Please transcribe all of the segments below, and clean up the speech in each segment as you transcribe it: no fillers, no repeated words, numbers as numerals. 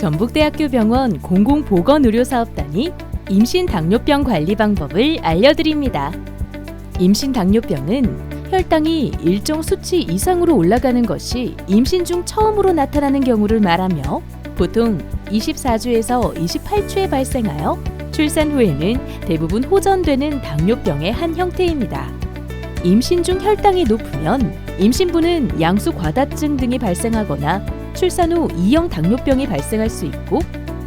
전북대학교 병원 공공보건의료사업단이 임신 당뇨병 관리 방법을 알려드립니다. 임신 당뇨병은 혈당이 일정 수치 이상으로 올라가는 것이 임신 중 처음으로 나타나는 경우를 말하며 보통 24주에서 28주에 발생하여 출산 후에는 대부분 호전되는 당뇨병의 한 형태입니다. 임신 중 혈당이 높으면 임신부는 양수 과다증 등이 발생하거나 출산 후 2형 당뇨병이 발생할 수 있고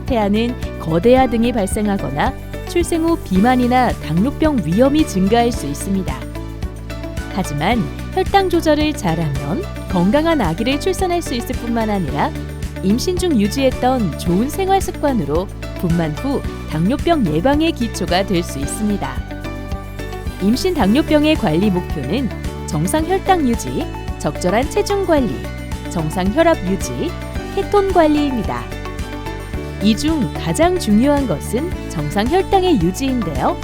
태아는 거대아 등이 발생하거나 출생 후 비만이나 당뇨병 위험이 증가할 수 있습니다. 하지만 혈당 조절을 잘하면 건강한 아기를 출산할 수 있을 뿐만 아니라 임신 중 유지했던 좋은 생활 습관으로 분만 후 당뇨병 예방의 기초가 될 수 있습니다. 임신 당뇨병의 관리 목표는 정상 혈당 유지, 적절한 체중 관리, 정상 혈압 유지, 케톤 관리입니다. 이 중 가장 중요한 것은 정상 혈당의 유지인데요.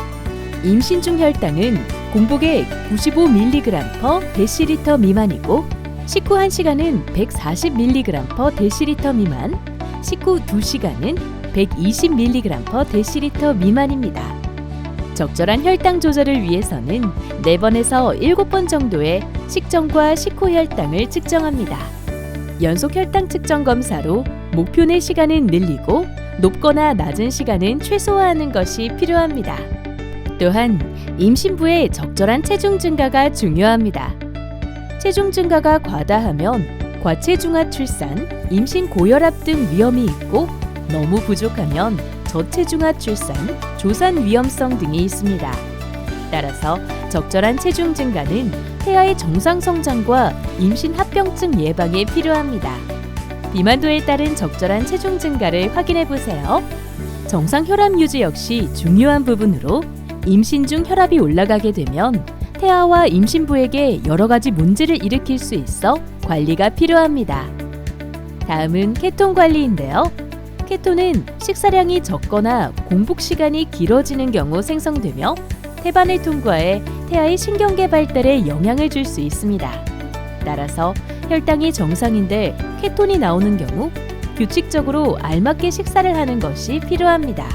임신 중 혈당은 공복에 95mg/dL 미만이고 식후 1시간은 140mg/dL 미만, 식후 2시간은 120mg/dL 미만입니다. 적절한 혈당 조절을 위해서는 4번에서 7번 정도의 식전과 식후 혈당을 측정합니다. 연속 혈당 측정 검사로 목표 내 시간은 늘리고 높거나 낮은 시간은 최소화하는 것이 필요합니다. 또한 임신부의 적절한 체중 증가가 중요합니다. 체중 증가가 과다하면 과체중아 출산, 임신 고혈압 등 위험이 있고 너무 부족하면 저체중아 출산, 조산 위험성 등이 있습니다. 따라서 적절한 체중 증가는 태아의 정상 성장과 임신 합병증 예방에 필요합니다. 비만도에 따른 적절한 체중 증가를 확인해 보세요. 정상 혈압 유지 역시 중요한 부분으로 임신 중 혈압이 올라가게 되면 태아와 임신부에게 여러 가지 문제를 일으킬 수 있어 관리가 필요합니다. 다음은 케톤 관리인데요. 케톤은 식사량이 적거나 공복 시간이 길어지는 경우 생성되며 태반을 통과해 태아의 신경계 발달에 영향을 줄 수 있습니다. 따라서 혈당이 정상인데 케톤이 나오는 경우 규칙적으로 알맞게 식사를 하는 것이 필요합니다.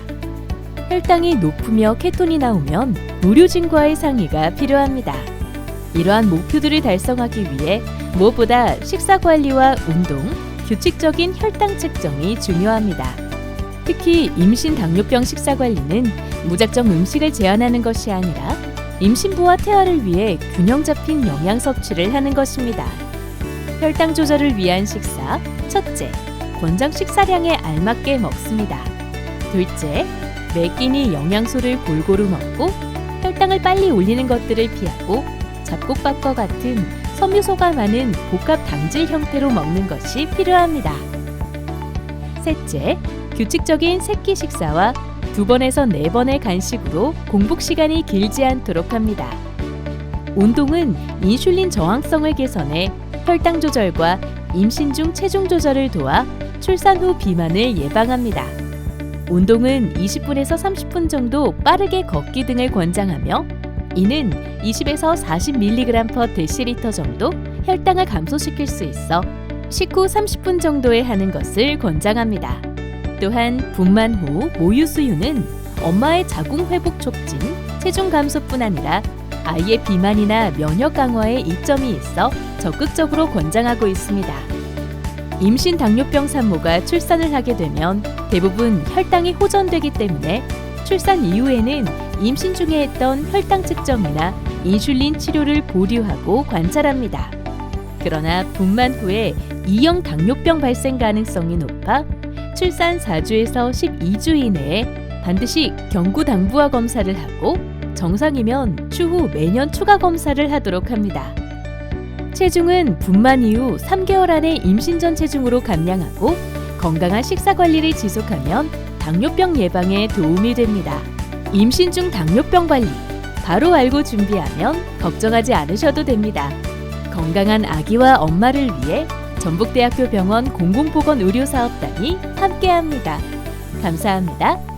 혈당이 높으며 케톤이 나오면 의료진과의 상의가 필요합니다. 이러한 목표들을 달성하기 위해 무엇보다 식사 관리와 운동, 규칙적인 혈당 측정이 중요합니다. 특히 임신 당뇨병 식사 관리는 무작정 음식을 제한하는 것이 아니라 임신부와 태아를 위해 균형 잡힌 영양 섭취를 하는 것입니다. 혈당 조절을 위한 식사, 첫째, 권장 식사량에 알맞게 먹습니다. 둘째, 매 끼니 영양소를 골고루 먹고 혈당을 빨리 올리는 것들을 피하고 잡곡밥과 같은 섬유소가 많은 복합 당질 형태로 먹는 것이 필요합니다. 셋째, 규칙적인 새끼 식사와 2번에서 4번의 간식으로 공복 시간이 길지 않도록 합니다. 운동은 인슐린 저항성을 개선해 혈당 조절과 임신 중 체중 조절을 도와 출산 후 비만을 예방합니다. 운동은 20분에서 30분 정도 빠르게 걷기 등을 권장하며 이는 20에서 40mg/dL 정도 혈당을 감소시킬 수 있어 식후 30분 정도에 하는 것을 권장합니다. 또한 분만 후 모유 수유는 엄마의 자궁 회복 촉진, 체중 감소뿐 아니라 아이의 비만이나 면역 강화에 이점이 있어 적극적으로 권장하고 있습니다. 임신 당뇨병 산모가 출산을 하게 되면 대부분 혈당이 호전되기 때문에 출산 이후에는 임신 중에 했던 혈당 측정이나 인슐린 치료를 보류하고 관찰합니다. 그러나 분만 후에 2형 당뇨병 발생 가능성이 높아 출산 4주에서 12주 이내에 반드시 경구당부화 검사를 하고 정상이면 추후 매년 추가 검사를 하도록 합니다. 체중은 분만 이후 3개월 안에 임신 전 체중으로 감량하고 건강한 식사 관리를 지속하면 당뇨병 예방에 도움이 됩니다. 임신 중 당뇨병 관리 바로 알고 준비하면 걱정하지 않으셔도 됩니다. 건강한 아기와 엄마를 위해 전북대학교 병원 공공보건의료사업단이 함께합니다. 감사합니다.